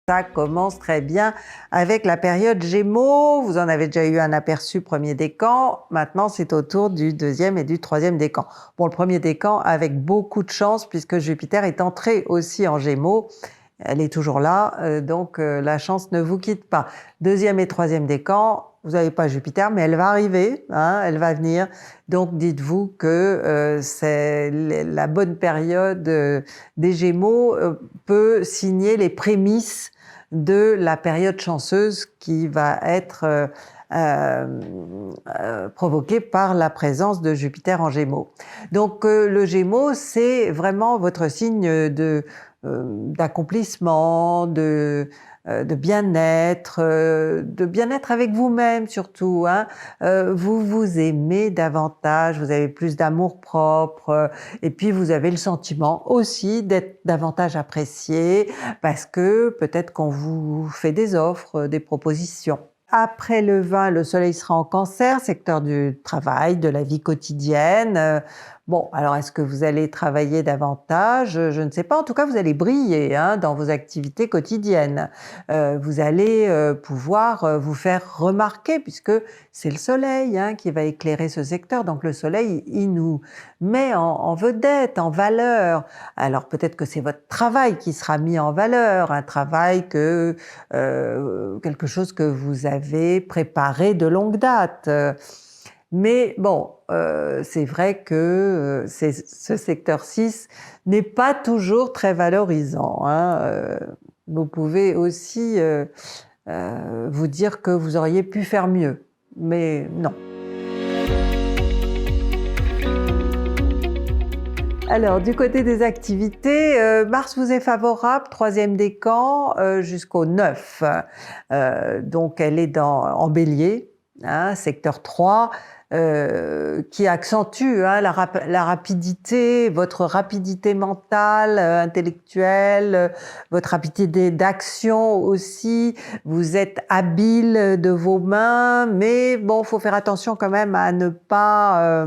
Ça commence très bien avec la période Gémeaux. Vous en avez déjà eu un aperçu premier décan. Maintenant, c'est au tour du deuxième et du troisième décan. Bon, le premier décan avec beaucoup de chance puisque Jupiter est entré aussi en Gémeaux. Elle est toujours là, donc la chance ne vous quitte pas. Deuxième et troisième décan, vous n'avez pas Jupiter, mais elle va arriver, hein, elle va venir. Donc dites-vous que c'est la bonne période des Gémeaux peut signer les prémices de la période chanceuse qui va être provoquée par la présence de Jupiter en Gémeaux. Donc le Gémeaux, c'est vraiment votre signe d'accomplissement, de bien-être avec vous-même surtout. Hein. Vous vous aimez davantage, vous avez plus d'amour-propre, et puis vous avez le sentiment aussi d'être davantage apprécié parce que peut-être qu'on vous fait des offres, des propositions. Après le 20, le soleil sera en Cancer, secteur du travail, de la vie quotidienne. Bon, alors est-ce que vous allez travailler davantage? Je ne sais pas. En tout cas, vous allez briller hein, dans vos activités quotidiennes. Vous allez pouvoir vous faire remarquer puisque c'est le soleil hein, qui va éclairer ce secteur. Donc le soleil, il nous met en vedette, en valeur. Alors peut-être que c'est votre travail qui sera mis en valeur, un travail quelque chose que vous avez préparé de longue date. Mais bon, c'est vrai que ce secteur 6 n'est pas toujours très valorisant. Hein. Vous pouvez aussi vous dire que vous auriez pu faire mieux, mais non. Alors, du côté des activités, Mars vous est favorable, troisième décan, jusqu'au 9. Donc, elle est en Bélier, hein, secteur 3, qui accentue hein, la rapidité, votre rapidité mentale, intellectuelle, votre rapidité d'action aussi. Vous êtes habile de vos mains, mais bon, faut faire attention quand même à ne pas...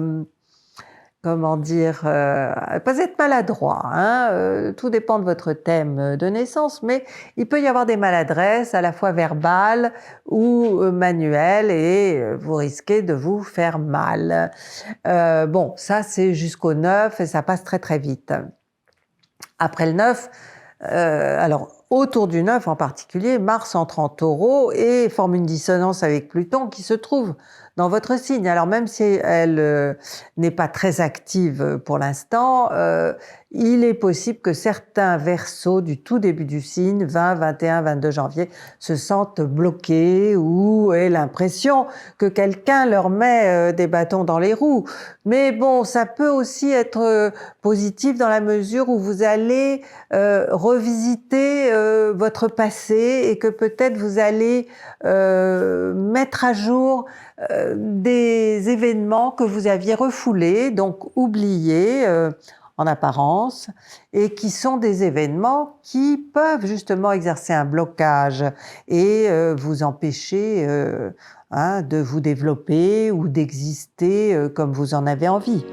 comment dire, pas être maladroit. Hein, tout dépend de votre thème de naissance, mais il peut y avoir des maladresses à la fois verbales ou manuelles et vous risquez de vous faire mal. Bon, ça c'est jusqu'au 9 et ça passe très très vite. Après le 9, alors autour du 9 en particulier, Mars entre en Taureau et forme une dissonance avec Pluton qui se trouve dans votre signe. Alors même si elle n'est pas très active pour l'instant, il est possible que certains Verseaux du tout début du signe, 20, 21, 22 janvier, se sentent bloqués ou aient l'impression que quelqu'un leur met des bâtons dans les roues. Mais bon, ça peut aussi être positif dans la mesure où vous allez revisiter votre passé et que peut-être vous allez mettre à jour des événements que vous aviez refoulés, donc oubliés en apparence, et qui sont des événements qui peuvent justement exercer un blocage et vous empêcher hein, de vous développer ou d'exister comme vous en avez envie.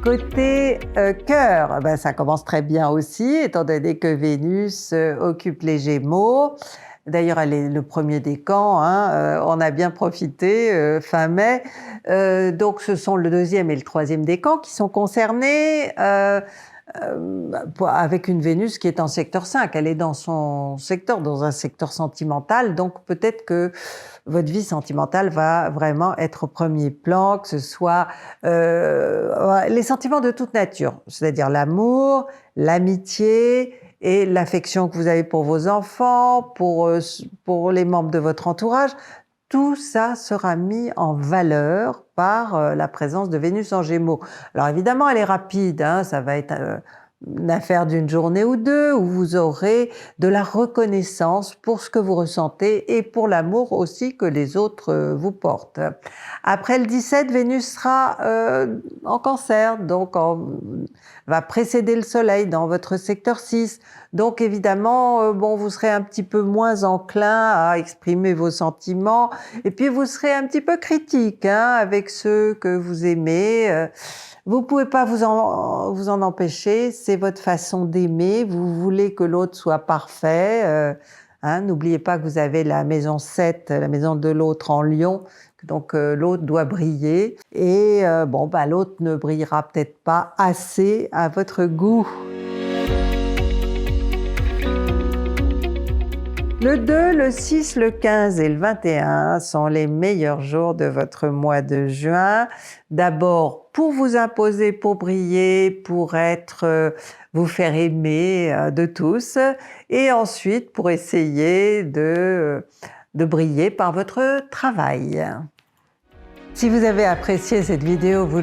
Côté cœur, ben, ça commence très bien aussi, étant donné que Vénus occupe les Gémeaux. D'ailleurs, elle est le premier décan, hein, on a bien profité fin mai. Donc, ce sont le deuxième et le troisième décan qui sont concernés avec une Vénus qui est en secteur 5. Elle est dans son secteur, dans un secteur sentimental. Donc, peut-être que votre vie sentimentale va vraiment être au premier plan, que ce soit les sentiments de toute nature, c'est-à-dire l'amour, l'amitié, et l'affection que vous avez pour vos enfants, pour les membres de votre entourage, tout ça sera mis en valeur par la présence de Vénus en Gémeaux. Alors évidemment, elle est rapide, hein, ça va être une affaire d'une journée ou deux, où vous aurez de la reconnaissance pour ce que vous ressentez et pour l'amour aussi que les autres vous portent. Après le 17, Vénus sera en Cancer, donc va précéder le Soleil dans votre secteur 6. Donc évidemment, bon, vous serez un petit peu moins enclin à exprimer vos sentiments et puis vous serez un petit peu critique hein, avec ceux que vous aimez. Vous ne pouvez pas vous en empêcher, c'est votre façon d'aimer, vous voulez que l'autre soit parfait. Hein, n'oubliez pas que vous avez la maison 7, la maison de l'autre en Lion, donc l'autre doit briller. Et bon, bah, l'autre ne brillera peut-être pas assez à votre goût. Le 2, le 6, le 15 et le 21 sont les meilleurs jours de votre mois de juin. D'abord, pour vous imposer, pour briller, pour vous faire aimer de tous. Et ensuite, pour essayer de briller par votre travail. Si vous avez apprécié cette vidéo, vous